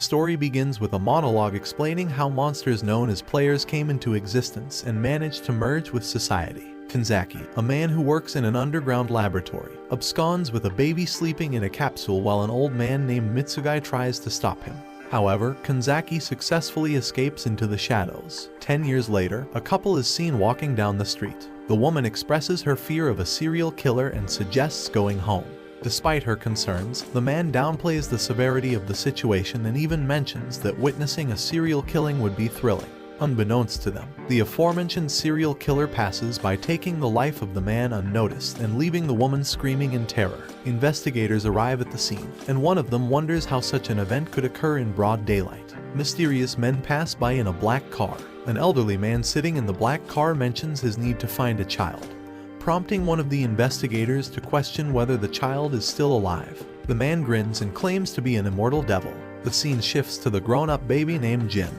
Story begins with a monologue explaining how monsters known as players came into existence and managed to merge with society. Kanzaki, a man who works in an underground laboratory, absconds with a baby sleeping in a capsule while an old man named Mitsugai tries to stop him. However, Kanzaki successfully escapes into the shadows. 10 years later, a couple is seen walking down the street. The woman expresses her fear of a serial killer and suggests going home. Despite her concerns, the man downplays the severity of the situation and even mentions that witnessing a serial killing would be thrilling. Unbeknownst to them, the aforementioned serial killer passes by taking the life of the man unnoticed and leaving the woman screaming in terror. Investigators arrive at the scene, and one of them wonders how such an event could occur in broad daylight. Mysterious men pass by in a black car. An elderly man sitting in the black car mentions his need to find a child, prompting one of the investigators to question whether the child is still alive. The man grins and claims to be an immortal devil. The scene shifts to the grown-up baby named Jin,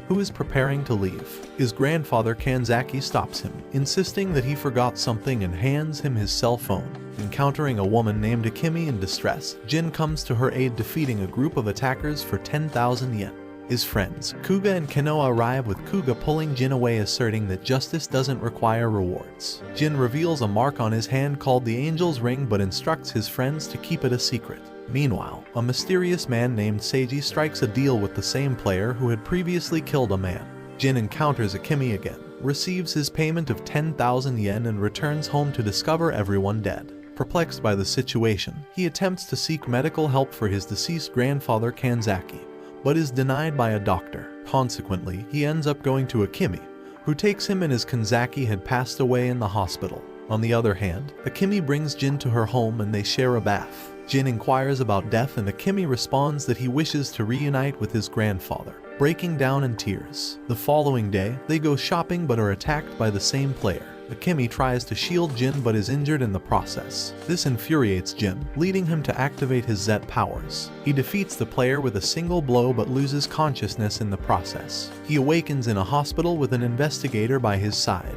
who is preparing to leave. His grandfather Kanzaki stops him, insisting that he forgot something and hands him his cell phone. Encountering a woman named Akemi in distress, Jin comes to her aid, defeating a group of attackers for 10,000 yen. His friends, Kuga and Kenoa, arrive, with Kuga pulling Jin away, asserting that justice doesn't require rewards. Jin reveals a mark on his hand called the Angel's Ring but instructs his friends to keep it a secret. Meanwhile, a mysterious man named Seiji strikes a deal with the same player who had previously killed a man. Jin encounters Akemi again, receives his payment of 10,000 yen and returns home to discover everyone dead. Perplexed by the situation, he attempts to seek medical help for his deceased grandfather Kanzaki, but is denied by a doctor. Consequently, he ends up going to Akemi, who takes him in as Kanzaki had passed away in the hospital. On the other hand, Akemi brings Jin to her home and they share a bath. Jin inquires about death and Akemi responds that he wishes to reunite with his grandfather, breaking down in tears. The following day, they go shopping but are attacked by the same player. Akemi tries to shield Jin but is injured in the process. This infuriates Jin, leading him to activate his Zet powers. He defeats the player with a single blow but loses consciousness in the process. He awakens in a hospital with an investigator by his side,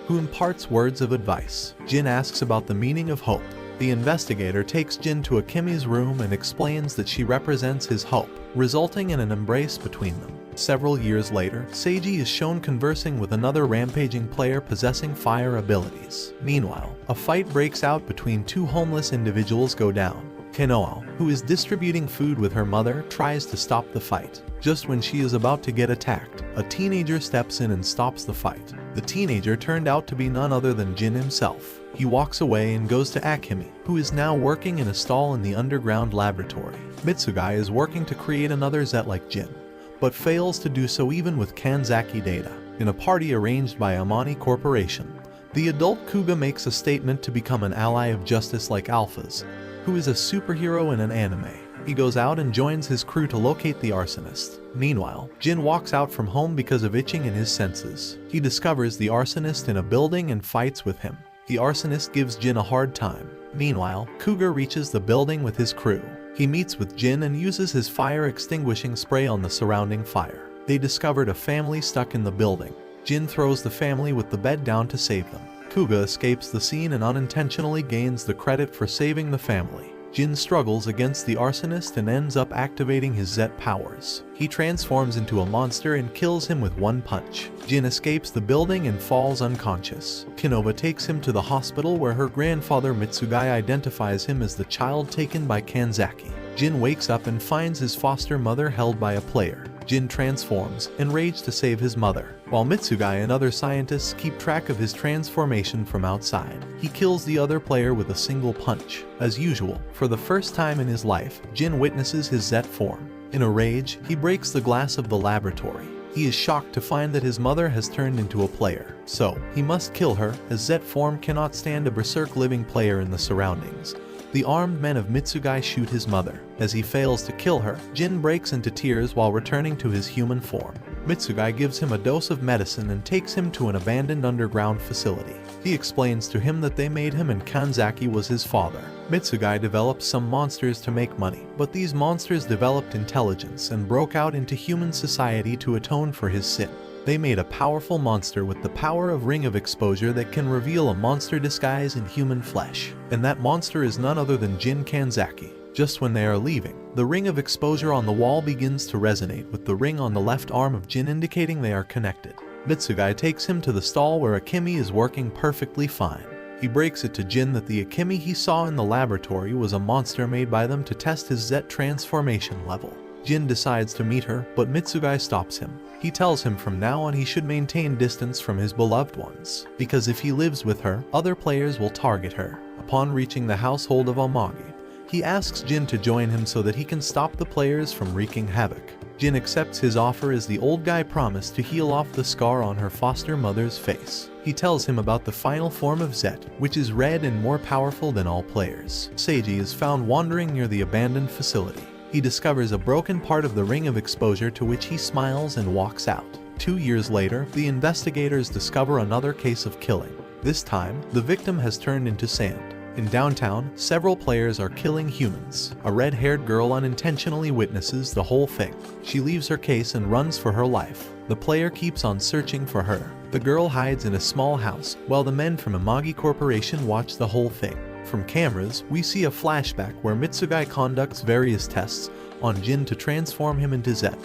who imparts words of advice. Jin asks about the meaning of hope. The investigator takes Jin to Akemi's room and explains that she represents his hope, resulting in an embrace between them. Several years later, Seiji is shown conversing with another rampaging player possessing fire abilities. Meanwhile, a fight breaks out between two homeless individuals go down. Kenoa, who is distributing food with her mother, tries to stop the fight. Just when she is about to get attacked, a teenager steps in and stops the fight. The teenager turned out to be none other than Jin himself. He walks away and goes to Akemi, who is now working in a stall in the underground laboratory. Mitsugai is working to create another Zet like Jin, but fails to do so even with Kanzaki data. In a party arranged by Amani Corporation, the adult Kuga makes a statement to become an ally of justice like Alphas, who is a superhero in an anime. He goes out and joins his crew to locate the arsonist. Meanwhile, Jin walks out from home because of itching in his senses. He discovers the arsonist in a building and fights with him. The arsonist gives Jin a hard time. Meanwhile, Kuga reaches the building with his crew. He meets with Jin and uses his fire extinguishing spray on the surrounding fire. They discovered a family stuck in the building. Jin throws the family with the bed down to save them. Kuga escapes the scene and unintentionally gains the credit for saving the family. Jin struggles against the arsonist and ends up activating his Zet powers. He transforms into a monster and kills him with one punch. Jin escapes the building and falls unconscious. Kinova takes him to the hospital where her grandfather Mitsugai identifies him as the child taken by Kanzaki. Jin wakes up and finds his foster mother held by a player. Jin transforms, enraged to save his mother, while Mitsugai and other scientists keep track of his transformation from outside. He kills the other player with a single punch. As usual, for the first time in his life, Jin witnesses his Zet form. In a rage, he breaks the glass of the laboratory. He is shocked to find that his mother has turned into a player, so he must kill her, as Zet form cannot stand a berserk living player in the surroundings. The armed men of Mitsugai shoot his mother. As he fails to kill her, Jin breaks into tears while returning to his human form. Mitsugai gives him a dose of medicine and takes him to an abandoned underground facility. He explains to him that they made him and Kanzaki was his father. Mitsugai develops some monsters to make money, but these monsters developed intelligence and broke out into human society to atone for his sin. They made a powerful monster with the power of Ring of Exposure that can reveal a monster disguise in human flesh. And that monster is none other than Jin Kanzaki. Just when they are leaving, the ring of exposure on the wall begins to resonate with the ring on the left arm of Jin, indicating they are connected. Mitsugai takes him to the stall where Akemi is working perfectly fine. He breaks it to Jin that the Akemi he saw in the laboratory was a monster made by them to test his Zet transformation level. Jin decides to meet her, but Mitsugai stops him. He tells him from now on he should maintain distance from his beloved ones, because if he lives with her, other players will target her. Upon reaching the household of Amagi, he asks Jin to join him so that he can stop the players from wreaking havoc. Jin accepts his offer as the old guy promised to heal off the scar on her foster mother's face. He tells him about the final form of Zet, which is red and more powerful than all players. Seiji is found wandering near the abandoned facility. He discovers a broken part of the ring of exposure, to which he smiles and walks out. 2 years later, the investigators discover another case of killing. This time, the victim has turned into sand. In downtown, several players are killing humans. A red-haired girl unintentionally witnesses the whole thing. She leaves her case and runs for her life. The player keeps on searching for her. The girl hides in a small house, while the men from Amagi Corporation watch the whole thing. From cameras, we see a flashback where Mitsugai conducts various tests on Jin to transform him into Zet,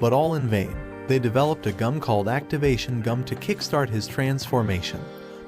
but all in vain. They developed a gum called Activation Gum to kickstart his transformation,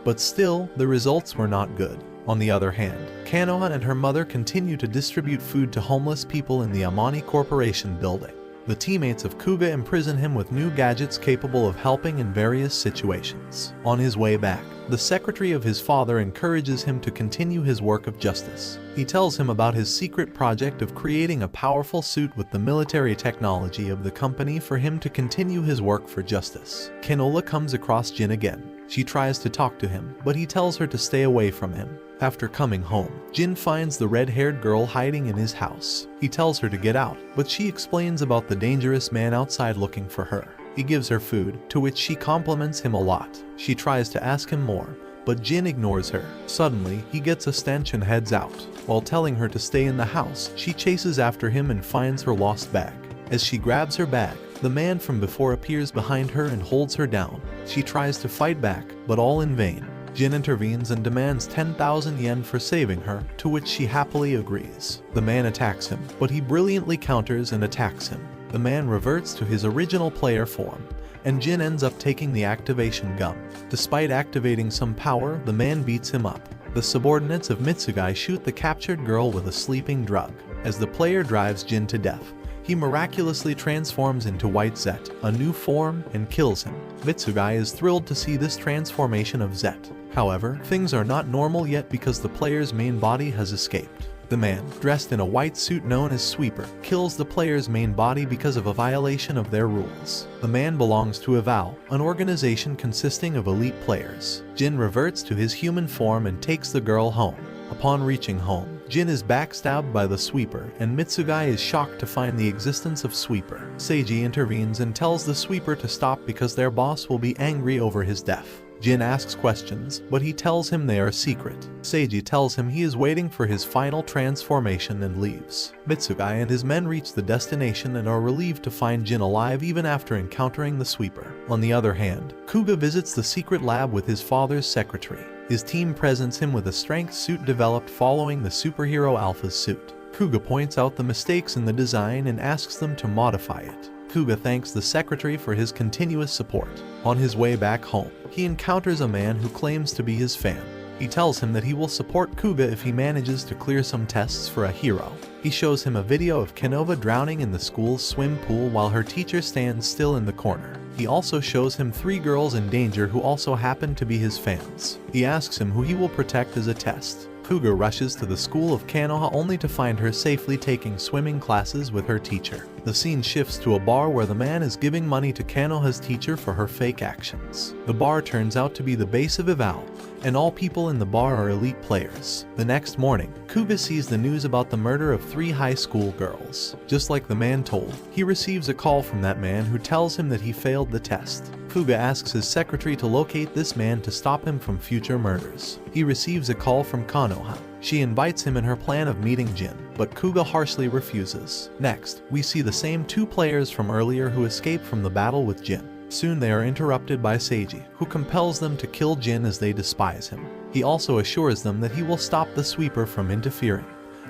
but still, the results were not good. On the other hand, Kanoha and her mother continue to distribute food to homeless people in the Amani Corporation building. The teammates of Kuga imprison him with new gadgets capable of helping in various situations. On his way back, the secretary of his father encourages him to continue his work of justice. He tells him about his secret project of creating a powerful suit with the military technology of the company for him to continue his work for justice. Kanola comes across Jin again. She tries to talk to him, but he tells her to stay away from him. After coming home, Jin finds the red-haired girl hiding in his house. He tells her to get out, but she explains about the dangerous man outside looking for her. He gives her food, to which she compliments him a lot. She tries to ask him more, but Jin ignores her. Suddenly, he gets a stench and heads out. While telling her to stay in the house, she chases after him and finds her lost bag. As she grabs her bag, the man from before appears behind her and holds her down. She tries to fight back, but all in vain. Jin intervenes and demands 10,000 yen for saving her, to which she happily agrees. The man attacks him, but he brilliantly counters and attacks him. The man reverts to his original player form, and Jin ends up taking the activation gum. Despite activating some power, the man beats him up. The subordinates of Mitsugai shoot the captured girl with a sleeping drug. As the player drives Jin to death, he miraculously transforms into White Zet, a new form, and kills him. Mitsugai is thrilled to see this transformation of Zet. However, things are not normal yet because the player's main body has escaped. The man, dressed in a white suit known as Sweeper, kills the player's main body because of a violation of their rules. The man belongs to Eval, an organization consisting of elite players. Jin reverts to his human form and takes the girl home. Upon reaching home, Jin is backstabbed by the Sweeper, and Mitsugai is shocked to find the existence of Sweeper. Seiji intervenes and tells the Sweeper to stop because their boss will be angry over his death. Jin asks questions, but he tells him they are secret. Seiji tells him he is waiting for his final transformation and leaves. Mitsugai and his men reach the destination and are relieved to find Jin alive even after encountering the Sweeper. On the other hand, Kuga visits the secret lab with his father's secretary. His team presents him with a strength suit developed following the superhero Alpha's suit. Kuga points out the mistakes in the design and asks them to modify it. Kuga thanks the secretary for his continuous support. On his way back home, he encounters a man who claims to be his fan. He tells him that he will support Kuga if he manages to clear some tests for a hero. He shows him a video of Kenova drowning in the school's swim pool while her teacher stands still in the corner. He also shows him 3 girls in danger who also happen to be his fans. He asks him who he will protect as a test. Kuga rushes to the school of Kanoha only to find her safely taking swimming classes with her teacher. The scene shifts to a bar where the man is giving money to Kanoha's teacher for her fake actions. The bar turns out to be the base of Eval, and all people in the bar are elite players. The next morning, Kuga sees the news about the murder of 3 high school girls. Just like the man told, he receives a call from that man who tells him that he failed the test. Kuga asks his secretary to locate this man to stop him from future murders. He receives a call from Kanoha. She invites him in her plan of meeting Jin, but Kuga harshly refuses. Next, we see the same 2 players from earlier who escape from the battle with Jin. Soon they are interrupted by Seiji, who compels them to kill Jin as they despise him. He also assures them that he will stop the Sweeper from interfering,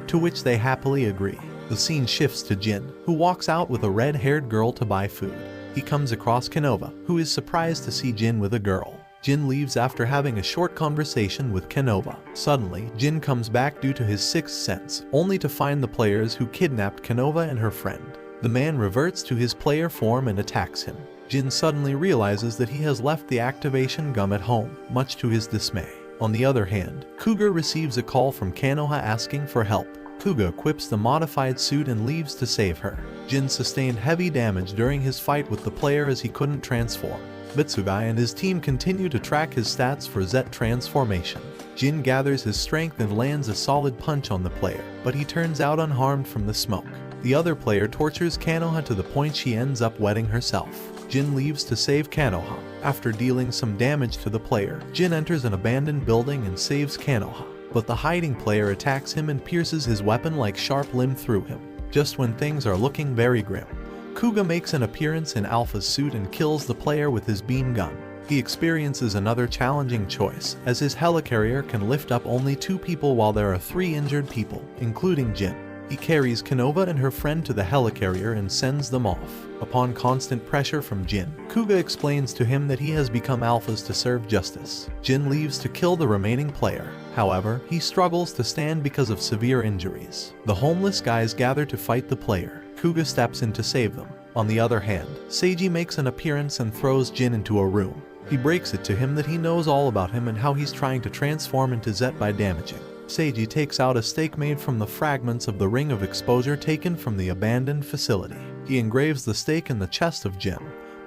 to which they happily agree. The scene shifts to Jin, who walks out with a red-haired girl to buy food. He comes across Canova, who is surprised to see Jin with a girl. Jin leaves after having a short conversation with Canova. Suddenly, Jin comes back due to his sixth sense, only to find the players who kidnapped Canova and her friend. The man reverts to his player form and attacks him. Jin suddenly realizes that he has left the activation gum at home, much to his dismay. On the other hand, Kuga receives a call from Kanoha asking for help. Kuga equips the modified suit and leaves to save her. Jin sustained heavy damage during his fight with the player as he couldn't transform. Mitsugai and his team continue to track his stats for Zet transformation. Jin gathers his strength and lands a solid punch on the player, but he turns out unharmed from the smoke. The other player tortures Kanoha to the point she ends up wetting herself. Jin leaves to save Kanoha. After dealing some damage to the player, Jin enters an abandoned building and saves Kanoha. But the hiding player attacks him and pierces his weapon like sharp limb through him. Just when things are looking very grim, Kuga makes an appearance in Alpha's suit and kills the player with his beam gun. He experiences another challenging choice, as his helicarrier can lift up only 2 people while there are 3 injured people, including Jin. He carries Canova and her friend to the helicarrier and sends them off. Upon constant pressure from Jin, Kuga explains to him that he has become Alphas to serve justice. Jin leaves to kill the remaining player. However, he struggles to stand because of severe injuries. The homeless guys gather to fight the player. Kuga steps in to save them. On the other hand, Seiji makes an appearance and throws Jin into a room. He breaks it to him that he knows all about him and how he's trying to transform into Zet by damaging. Seiji takes out a stake made from the fragments of the ring of exposure taken from the abandoned facility. He engraves the stake in the chest of Jin,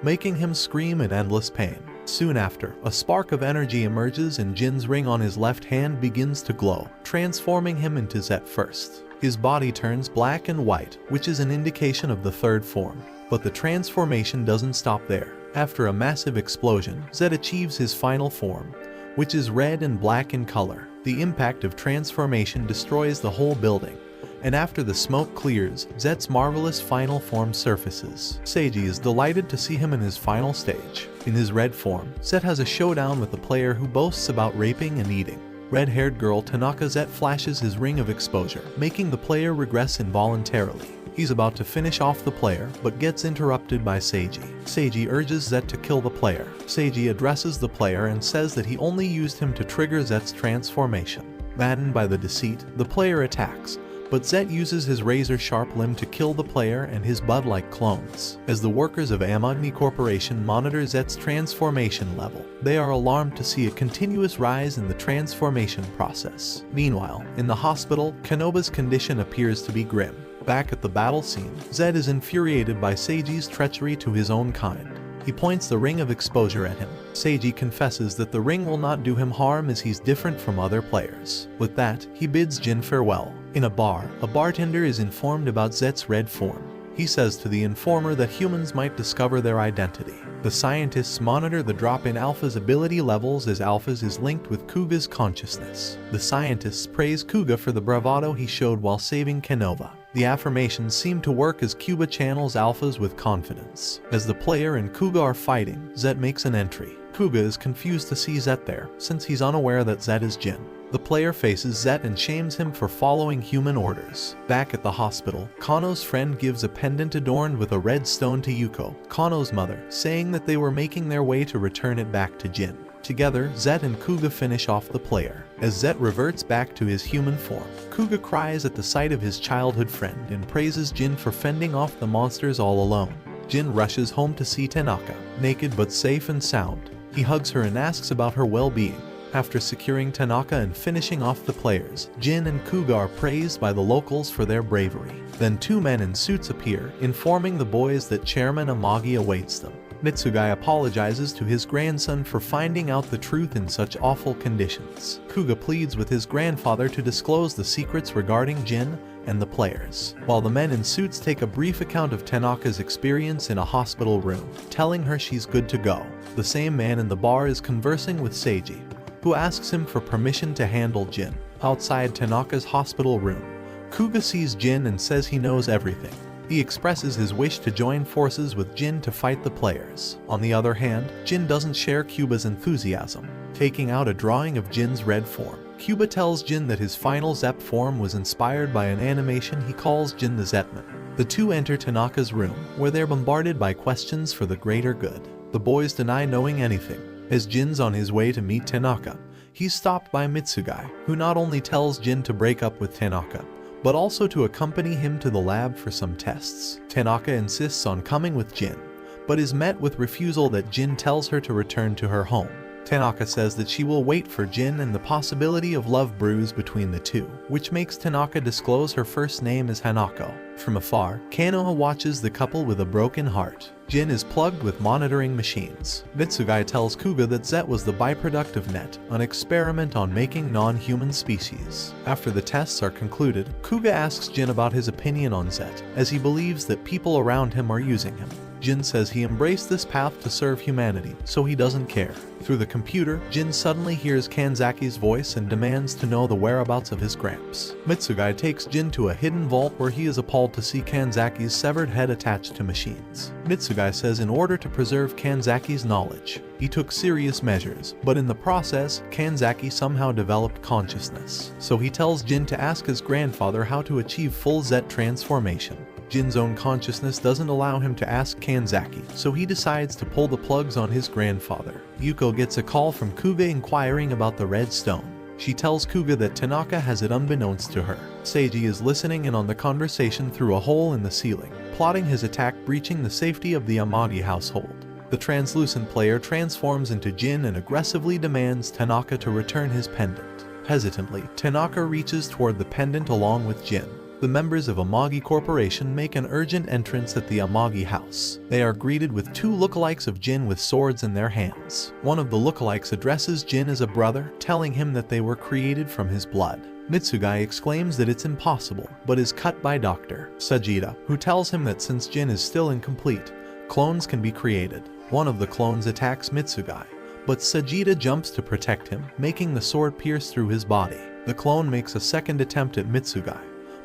making him scream in endless pain. Soon after, a spark of energy emerges and Jin's ring on his left hand begins to glow, transforming him into Zet first. His body turns black and white, which is an indication of the third form. But the transformation doesn't stop there. After a massive explosion, Zet achieves his final form, which is red and black in color. The impact of transformation destroys the whole building, and after the smoke clears, Zet's marvelous final form surfaces. Seiji is delighted to see him in his final stage. In his red form, Zet has a showdown with the player who boasts about raping and eating. Red-haired girl Tanaka Zet flashes his ring of exposure, making the player regress involuntarily. He's about to finish off the player, but gets interrupted by Seiji. Seiji urges Zet to kill the player. Seiji addresses the player and says that he only used him to trigger Zet's transformation. Maddened by the deceit, the player attacks, but Zet uses his razor-sharp limb to kill the player and his bud-like clones. As the workers of Amagni Corporation monitor Zet's transformation level, they are alarmed to see a continuous rise in the transformation process. Meanwhile, in the hospital, Kanoba's condition appears to be grim. Back at the battle scene, Zet is infuriated by Seiji's treachery to his own kind. He points the ring of exposure at him. Seiji confesses that the ring will not do him harm as he's different from other players. With that, he bids Jin farewell. In a bar, a bartender is informed about Zet's red form. He says to the informer that humans might discover their identity. The scientists monitor the drop in Alpha's ability levels as Alpha's is linked with Kuga's consciousness. The scientists praise Kuga for the bravado he showed while saving Canova. The affirmations seem to work as Kuga channels Alphas with confidence. As the player and Kuga are fighting, Zet makes an entry. Kuga is confused to see Zet there, since he's unaware that Zet is Jin. The player faces Zet and shames him for following human orders. Back at the hospital, Kano's friend gives a pendant adorned with a red stone to Yuko, Kano's mother, saying that they were making their way to return it back to Jin. Together, Zet and Kuga finish off the player. As Zet reverts back to his human form, Kuga cries at the sight of his childhood friend and praises Jin for fending off the monsters all alone. Jin rushes home to see Tanaka, naked but safe and sound. He hugs her and asks about her well-being. After securing Tanaka and finishing off the players, Jin and Kuga are praised by the locals for their bravery. Then 2 men in suits appear, informing the boys that Chairman Amagi awaits them. Mitsugai apologizes to his grandson for finding out the truth in such awful conditions. Kuga pleads with his grandfather to disclose the secrets regarding Jin and the players, while the men in suits take a brief account of Tanaka's experience in a hospital room, telling her she's good to go. The same man in the bar is conversing with Seiji, who asks him for permission to handle Jin. Outside Tanaka's hospital room, Kuga sees Jin and says he knows everything. He expresses his wish to join forces with Jin to fight the players. On the other hand, Jin doesn't share Kuga's enthusiasm. Taking out a drawing of Jin's red form, Kuba tells Jin that his final Zep form was inspired by an animation he calls Jin the Zetman. The two enter Tanaka's room, where they're bombarded by questions for the greater good. The boys deny knowing anything. As Jin's on his way to meet Tanaka, he's stopped by Mitsugai, who not only tells Jin to break up with Tanaka, but also to accompany him to the lab for some tests. Tanaka insists on coming with Jin, but is met with refusal that Jin tells her to return to her home. Tanaka says that she will wait for Jin, and the possibility of love brews between the two, which makes Tanaka disclose her first name as Hanako. From afar, Kanoha watches the couple with a broken heart. Jin is plugged with monitoring machines. Mitsugai tells Kuga that Zet was the byproduct of NET, an experiment on making non-human species. After the tests are concluded, Kuga asks Jin about his opinion on Zet, as he believes that people around him are using him. Jin says he embraced this path to serve humanity, so he doesn't care. Through the computer, Jin suddenly hears Kanzaki's voice and demands to know the whereabouts of his gramps. Mitsugai takes Jin to a hidden vault where he is appalled to see Kanzaki's severed head attached to machines. Mitsugai says in order to preserve Kanzaki's knowledge, he took serious measures, but in the process, Kanzaki somehow developed consciousness. So he tells Jin to ask his grandfather how to achieve full Zet transformation. Jin's own consciousness doesn't allow him to ask Kanzaki, so he decides to pull the plugs on his grandfather. Yuko gets a call from Kuga inquiring about the red stone. She tells Kuga that Tanaka has it unbeknownst to her. Seiji is listening in on the conversation through a hole in the ceiling, plotting his attack, breaching the safety of the Amagi household. The translucent player transforms into Jin and aggressively demands Tanaka to return his pendant. Hesitantly, Tanaka reaches toward the pendant along with Jin. The members of Amagi Corporation make an urgent entrance at the Amagi house. They are greeted with two lookalikes of Jin with swords in their hands. One of the lookalikes addresses Jin as a brother, telling him that they were created from his blood. Mitsugai exclaims that it's impossible, but is cut by Dr. Sajida, who tells him that since Jin is still incomplete, clones can be created. One of the clones attacks Mitsugai, but Sajida jumps to protect him, making the sword pierce through his body. The clone makes a second attempt at Mitsugai,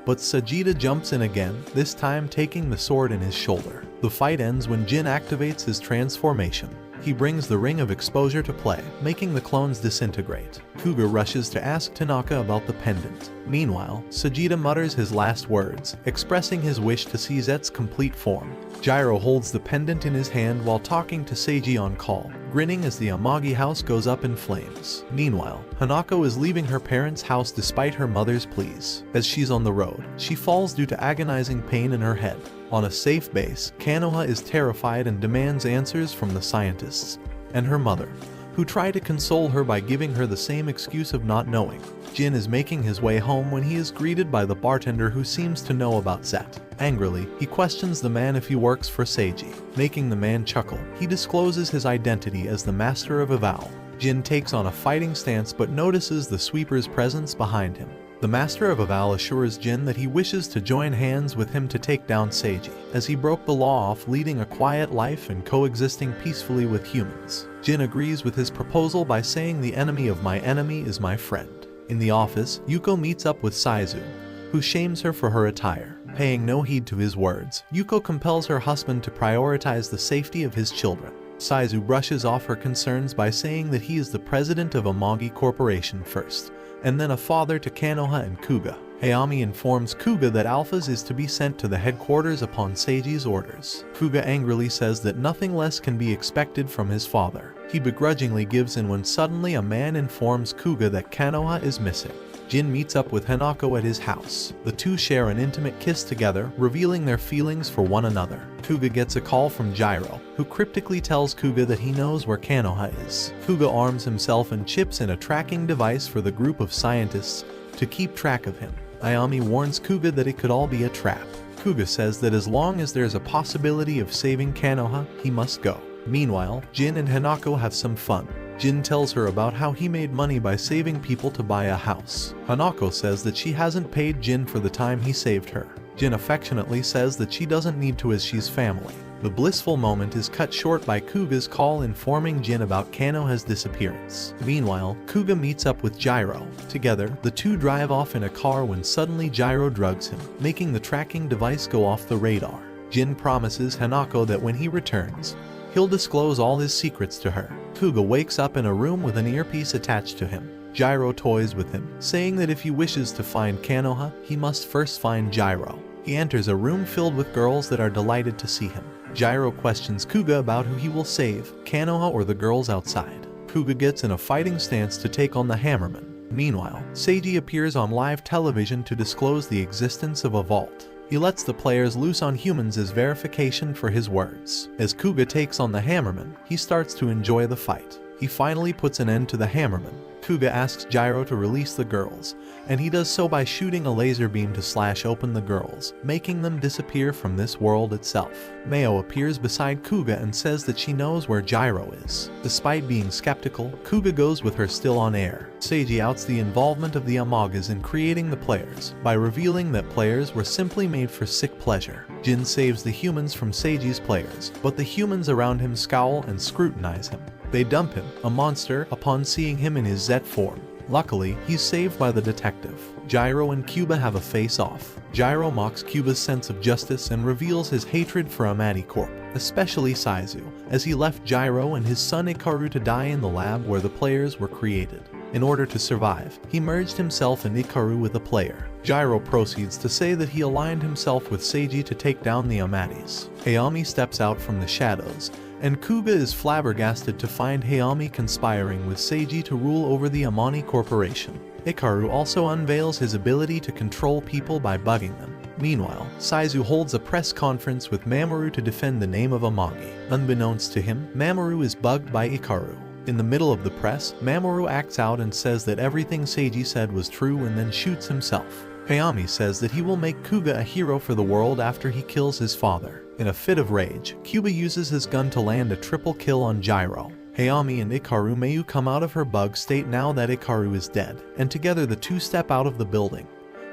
but Sajida jumps in again, this time taking the sword in his shoulder. The fight ends when Jin activates his transformation. He brings the Ring of Exposure to play, making the clones disintegrate. Kuga rushes to ask Tanaka about the pendant. Meanwhile, Sajida mutters his last words, expressing his wish to see Zet's complete form. Gyro holds the pendant in his hand while talking to Seiji on call, grinning as the Amagi house goes up in flames. Meanwhile, Hanako is leaving her parents' house despite her mother's pleas. As she's on the road, she falls due to agonizing pain in her head. On a safe base, Kanoha is terrified and demands answers from the scientists and her mother, who try to console her by giving her the same excuse of not knowing. Jin is making his way home when he is greeted by the bartender who seems to know about Zet. Angrily, he questions the man if he works for Seiji. Making the man chuckle, he discloses his identity as the Master of Avowal. Jin takes on a fighting stance but notices the sweeper's presence behind him. The Master of Avowal assures Jin that he wishes to join hands with him to take down Seiji, as he broke the law off leading a quiet life and coexisting peacefully with humans. Jin agrees with his proposal by saying the enemy of my enemy is my friend. In the office, Yuko meets up with Saizu, who shames her for her attire. Paying no heed to his words, Yuko compels her husband to prioritize the safety of his children. Saizu brushes off her concerns by saying that he is the president of Amagi Corporation first, and then a father to Kanoha and Kuga. Hayami informs Kuga that Alphas is to be sent to the headquarters upon Seiji's orders. Kuga angrily says that nothing less can be expected from his father. He begrudgingly gives in when suddenly a man informs Kuga that Kanoha is missing. Jin meets up with Hanako at his house. The two share an intimate kiss together, revealing their feelings for one another. Kuga gets a call from Gyro, who cryptically tells Kuga that he knows where Kanoha is. Kuga arms himself and chips in a tracking device for the group of scientists to keep track of him. Ayami warns Kuga that it could all be a trap. Kuga says that as long as there's a possibility of saving Kanoha, he must go. Meanwhile, Jin and Hanako have some fun. Jin tells her about how he made money by saving people to buy a house. Hanako says that she hasn't paid Jin for the time he saved her. Jin affectionately says that she doesn't need to as she's family. The blissful moment is cut short by Kuga's call informing Jin about Kanoha's disappearance. Meanwhile, Kuga meets up with Gyro. Together, the two drive off in a car when suddenly Gyro drugs him, making the tracking device go off the radar. Jin promises Hanako that when he returns, he'll disclose all his secrets to her. Kuga wakes up in a room with an earpiece attached to him. Gyro toys with him, saying that if he wishes to find Konoha, he must first find Gyro. He enters a room filled with girls that are delighted to see him. Gyro questions Kuga about who he will save, Konoha or the girls outside. Kuga gets in a fighting stance to take on the Hammerman. Meanwhile, Seiji appears on live television to disclose the existence of a vault. He lets the players loose on humans as verification for his words. As Kuga takes on the Hammerman, he starts to enjoy the fight. He finally puts an end to the Hammerman. Kuga asks Gyro to release the girls, and he does so by shooting a laser beam to slash open the girls, making them disappear from this world itself. Meo appears beside Kuga and says that she knows where Gyro is. Despite being skeptical, Kuga goes with her still on air. Seiji outs the involvement of the Amagas in creating the players, by revealing that players were simply made for sick pleasure. Jin saves the humans from Seiji's players, but the humans around him scowl and scrutinize him. They dump him, a monster, upon seeing him in his Zet form. Luckily, he's saved by the detective. Gyro and Cuba have a face-off. Gyro mocks Cuba's sense of justice and reveals his hatred for Corp, especially Saizu, as he left Gyro and his son Ikaru to die in the lab where the players were created. In order to survive, he merged himself and Ikaru with a player. Gyro proceeds to say that he aligned himself with Seiji to take down the Amatis. Hayami steps out from the shadows, and Kuga is flabbergasted to find Hayami conspiring with Seiji to rule over the Amani Corporation. Ikaru also unveils his ability to control people by bugging them. Meanwhile, Saizu holds a press conference with Mamoru to defend the name of Amagi. Unbeknownst to him, Mamoru is bugged by Ikaru. In the middle of the press, Mamoru acts out and says that everything Seiji said was true and then shoots himself. Hayami says that he will make Kuga a hero for the world after he kills his father. In a fit of rage, Kuga uses his gun to land a triple kill on Gyro. Hayami and Ikaru Mayu come out of her bug state now that Ikaru is dead, and together the two step out of the building,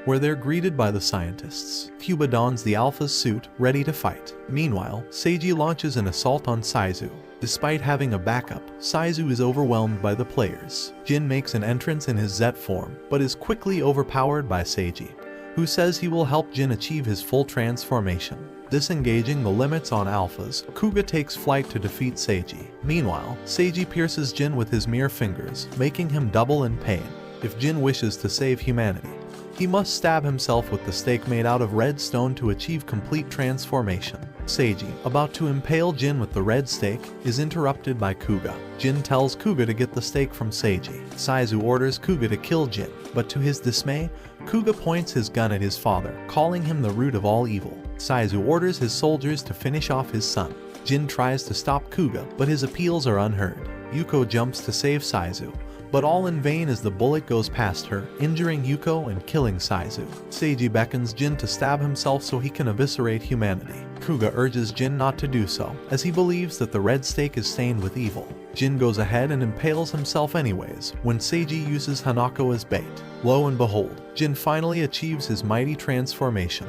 where they're greeted by the scientists. Kuba dons the Alpha's suit, ready to fight. Meanwhile, Seiji launches an assault on Saizu. Despite having a backup, Saizu is overwhelmed by the players. Jin makes an entrance in his Zet form, but is quickly overpowered by Seiji, who says he will help Jin achieve his full transformation. Disengaging the limits on Alphas, Kuga takes flight to defeat Seiji. Meanwhile, Seiji pierces Jin with his mere fingers, making him double in pain. If Jin wishes to save humanity, he must stab himself with the stake made out of red stone to achieve complete transformation. Seiji, about to impale Jin with the red stake, is interrupted by Kuga. Jin tells Kuga to get the stake from Seiji. Saizu orders Kuga to kill Jin, but to his dismay, Kuga points his gun at his father, calling him the root of all evil. Saizu orders his soldiers to finish off his son. Jin tries to stop Kuga, but his appeals are unheard. Yuko jumps to save Saizu, but all in vain as the bullet goes past her, injuring Yuko and killing Saizu. Seiji beckons Jin to stab himself so he can eviscerate humanity. Kuga urges Jin not to do so, as he believes that the red stake is stained with evil. Jin goes ahead and impales himself anyways, when Seiji uses Hanako as bait. Lo and behold, Jin finally achieves his mighty transformation,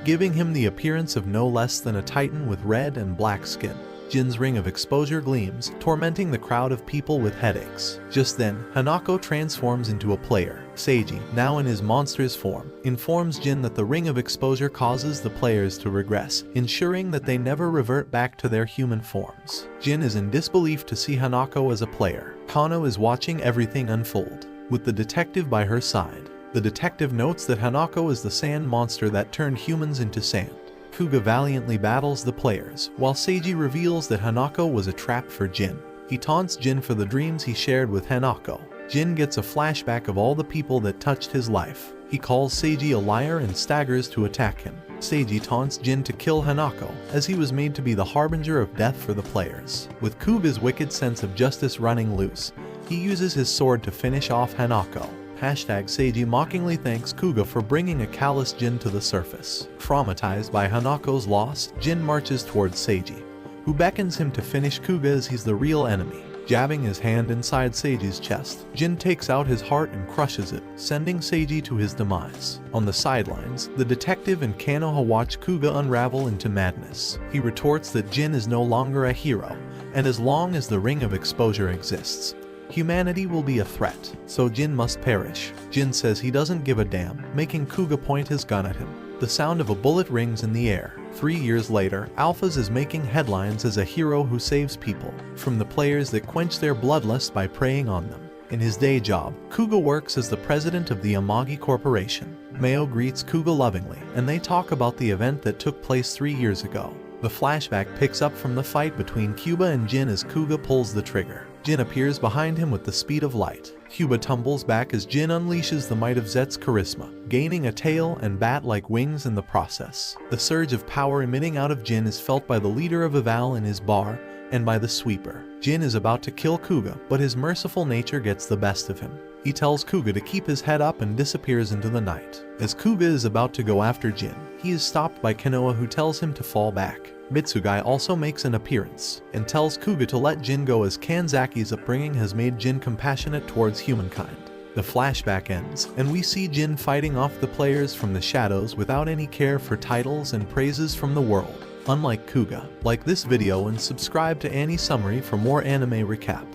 giving him the appearance of no less than a titan with red and black skin. Jin's ring of exposure gleams, tormenting the crowd of people with headaches. Just then, Hanako transforms into a player. Seiji, now in his monster's form, informs Jin that the ring of exposure causes the players to regress, ensuring that they never revert back to their human forms. Jin is in disbelief to see Hanako as a player. Kano is watching everything unfold, with the detective by her side. The detective notes that Hanako is the sand monster that turned humans into sand. Kuga valiantly battles the players, while Seiji reveals that Hanako was a trap for Jin. He taunts Jin for the dreams he shared with Hanako. Jin gets a flashback of all the people that touched his life. He calls Seiji a liar and staggers to attack him. Seiji taunts Jin to kill Hanako, as he was made to be the harbinger of death for the players. With Kuga's wicked sense of justice running loose, he uses his sword to finish off Hanako. Seiji mockingly thanks Kuga for bringing a callous Jin to the surface. Traumatized by Hanako's loss, Jin marches towards Seiji, who beckons him to finish Kuga as he's the real enemy. Jabbing his hand inside Seiji's chest, Jin takes out his heart and crushes it, sending Seiji to his demise. On the sidelines, the detective and Konoha watch Kuga unravel into madness. He retorts that Jin is no longer a hero, and as long as the ring of exposure exists, humanity will be a threat, so Jin must perish. Jin says he doesn't give a damn, making Kuga point his gun at him. The sound of a bullet rings in the air. 3 years later, Alphas is making headlines as a hero who saves people from the players that quench their bloodlust by preying on them. In his day job, Kuga works as the president of the Amagi Corporation. Mayo greets Kuga lovingly, and they talk about the event that took place 3 years ago. The flashback picks up from the fight between Cuba and Jin as Kuga pulls the trigger. Jin appears behind him with the speed of light. Cuba tumbles back as Jin unleashes the might of Zet's charisma, gaining a tail and bat-like wings in the process. The surge of power emitting out of Jin is felt by the leader of Eval in his bar, and by the sweeper. Jin is about to kill Kuga, but his merciful nature gets the best of him. He tells Kuga to keep his head up and disappears into the night. As Kuga is about to go after Jin, he is stopped by Kanoa, who tells him to fall back. Mitsugai also makes an appearance, and tells Kuga to let Jin go as Kanzaki's upbringing has made Jin compassionate towards humankind. The flashback ends, and we see Jin fighting off the players from the shadows without any care for titles and praises from the world. Unlike Kuga, like this video and subscribe to Annie Summary for more anime recap.